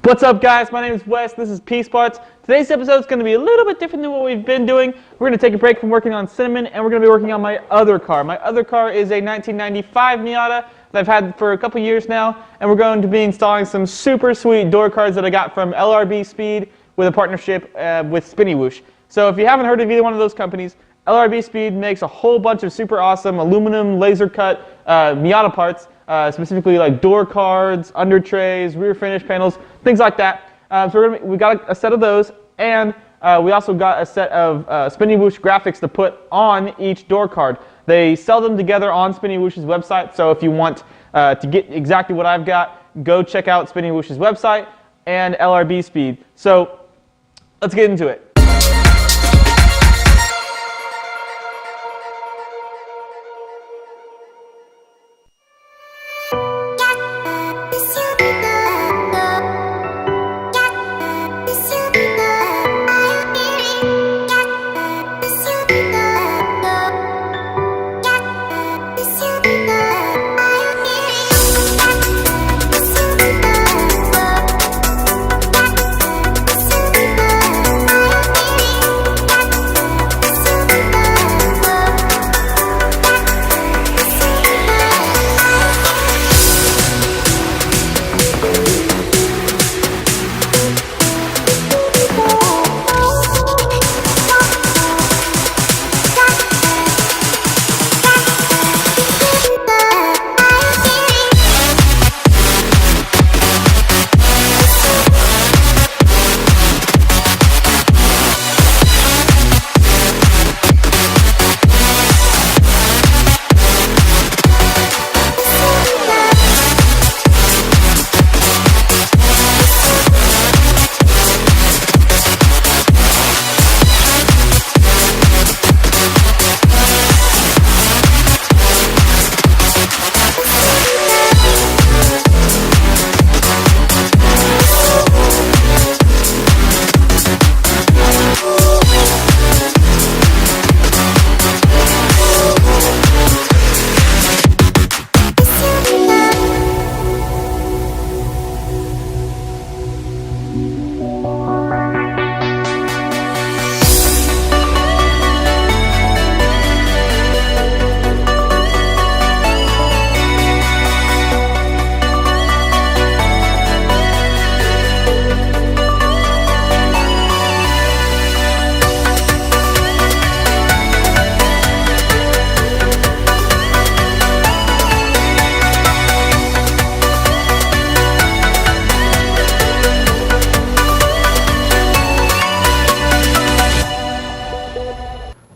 What's up, guys? My name is Wes. This is Peace Parts. Today's episode is going to be a little bit different than what we've been doing. We're going to take a break from working on Cinnamon, and we're going to be working on my other car. My other car is a 1995 Miata that I've had for a couple years now, and we're going to be installing some super sweet door cards that I got from LRB Speed with a partnership with Spinnywhoosh. So if you haven't heard of either one of those companies, LRB Speed makes a whole bunch of super awesome aluminum laser cut Miata parts, specifically like door cards, under trays, rear finish panels, things like that. So we got a set of those, and we also got a set of Spinnywhoosh graphics to put on each door card. They sell them together on Spinnywhoosh's website, so if you want to get exactly what I've got, go check out Spinnywhoosh's website and LRB Speed. So let's get into it.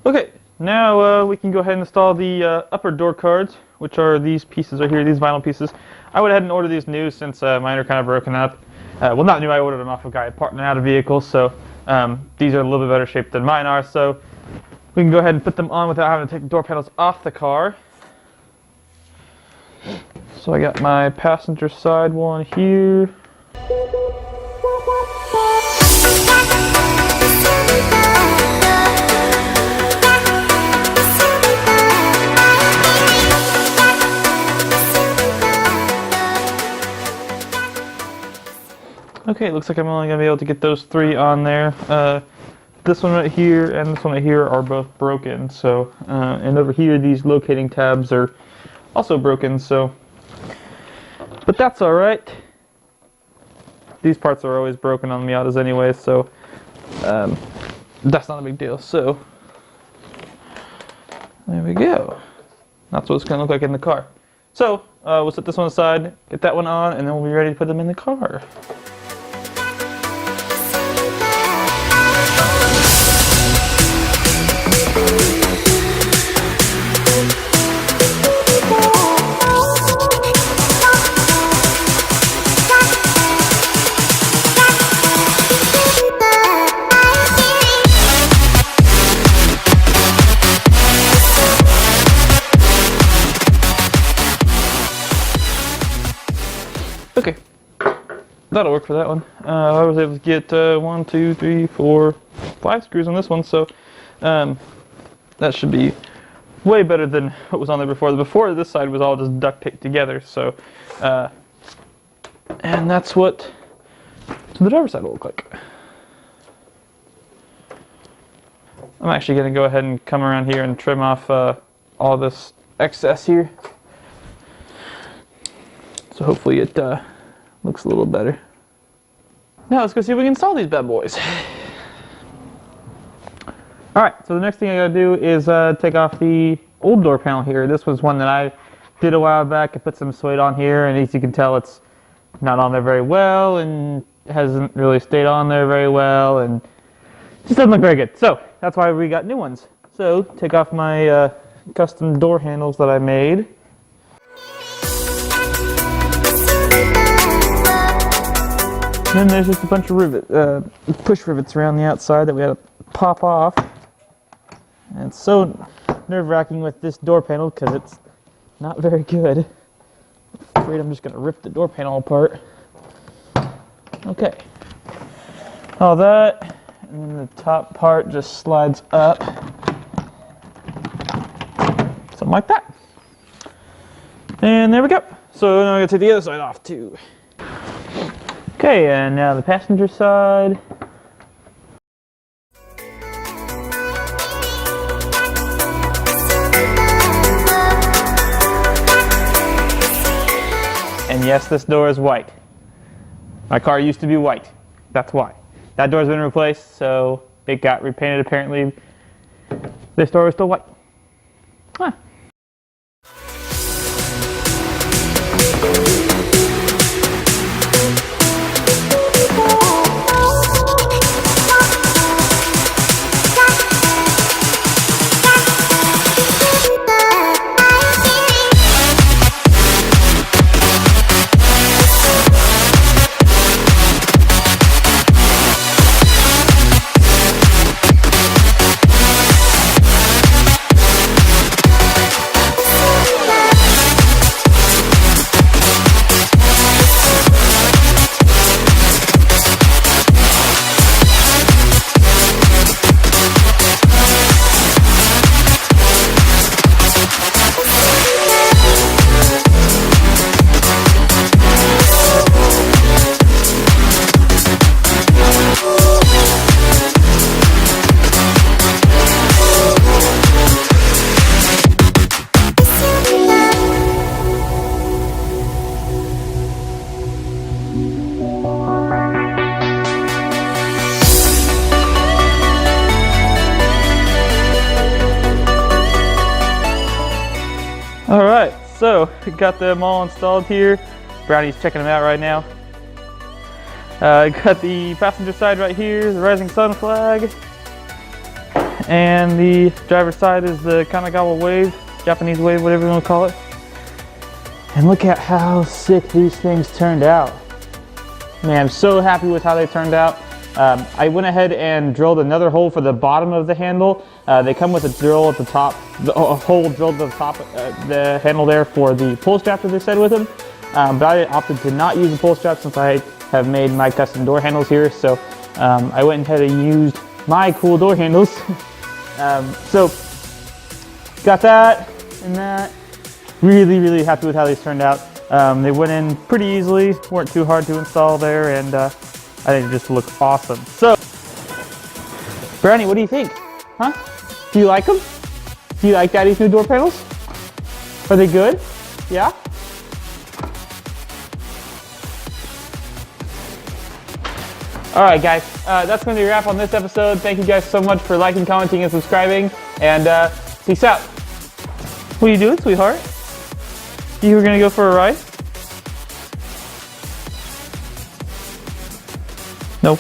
Okay, now we can go ahead and install the upper door cards, which are these pieces right here, these vinyl pieces. I went ahead and ordered these new since mine are kind of broken up. Well, not new, I ordered them off a guy parting out a vehicle, so these are a little bit better shape than mine are, so we can go ahead and put them on without having to take the door panels off the car. So I got my passenger side one here. Okay, looks like I'm only going to be able to get those three on there. This one right here and this one right here are both broken. So, and over here, these locating tabs are also broken. So, but that's all right. These parts are always broken on Miatas anyway, so that's not a big deal. So, there we go. That's what it's going to look like in the car. So, we'll set this one aside, get that one on, and then we'll be ready to put them in the car. Okay, that'll work for that one. I was able to get 1, 2, 3, 4, 5 screws on this one, so that should be way better than what was on there before. Before, this side was all just duct taped together, so and that's what So the driver's side will look like. I'm actually going to go ahead and come around here and trim off all this excess here. So hopefully it looks a little better. Now let's go see if we can install these bad boys. Alright, so the next thing I gotta do is take off the old door panel here. This was one that I did a while back. I put some suede on here, and as you can tell, it's not on there very well and hasn't really stayed on there very well and just doesn't look very good. So that's why we got new ones. So take off my custom door handles that I made. And then there's just a bunch of push rivets around the outside that we had to pop off. And it's so nerve-wracking with this door panel because it's not very good. I'm afraid I'm just going to rip the door panel apart. Okay. All that, and then the top part just slides up. Something like that. And there we go. So now I'm going to take the other side off too. Okay, and now the passenger side. And yes, this door is white. My car used to be white. That's why. That door's been replaced, so it got repainted apparently. This door is still white. Huh. Alright, so got them all installed here. Brownie's checking them out right now. Got the passenger side right here, the rising sun flag. And the driver's side is the Kanagawa wave, Japanese wave, whatever you want to call it. And look at how sick these things turned out. Man, I'm so happy with how they turned out. I went ahead and drilled another hole for the bottom of the handle. They come with a drill at the top, a hole drilled at the top, the handle there for the pull strap that they said with them. But I opted to not use the pull strap since I have made my custom door handles here. So I went ahead and used my cool door handles. So got that and that. Really, really happy with how these turned out. They went in pretty easily, weren't too hard to install there, and I think they just look awesome. So, Brownie, what do you think? Huh? Do you like them? Do you like Daddy's new door panels? Are they good? Yeah? Alright guys, that's going to be a wrap on this episode. Thank you guys so much for liking, commenting, and subscribing, and peace out. What are you doing, sweetheart? You were going to go for a ride? Nope.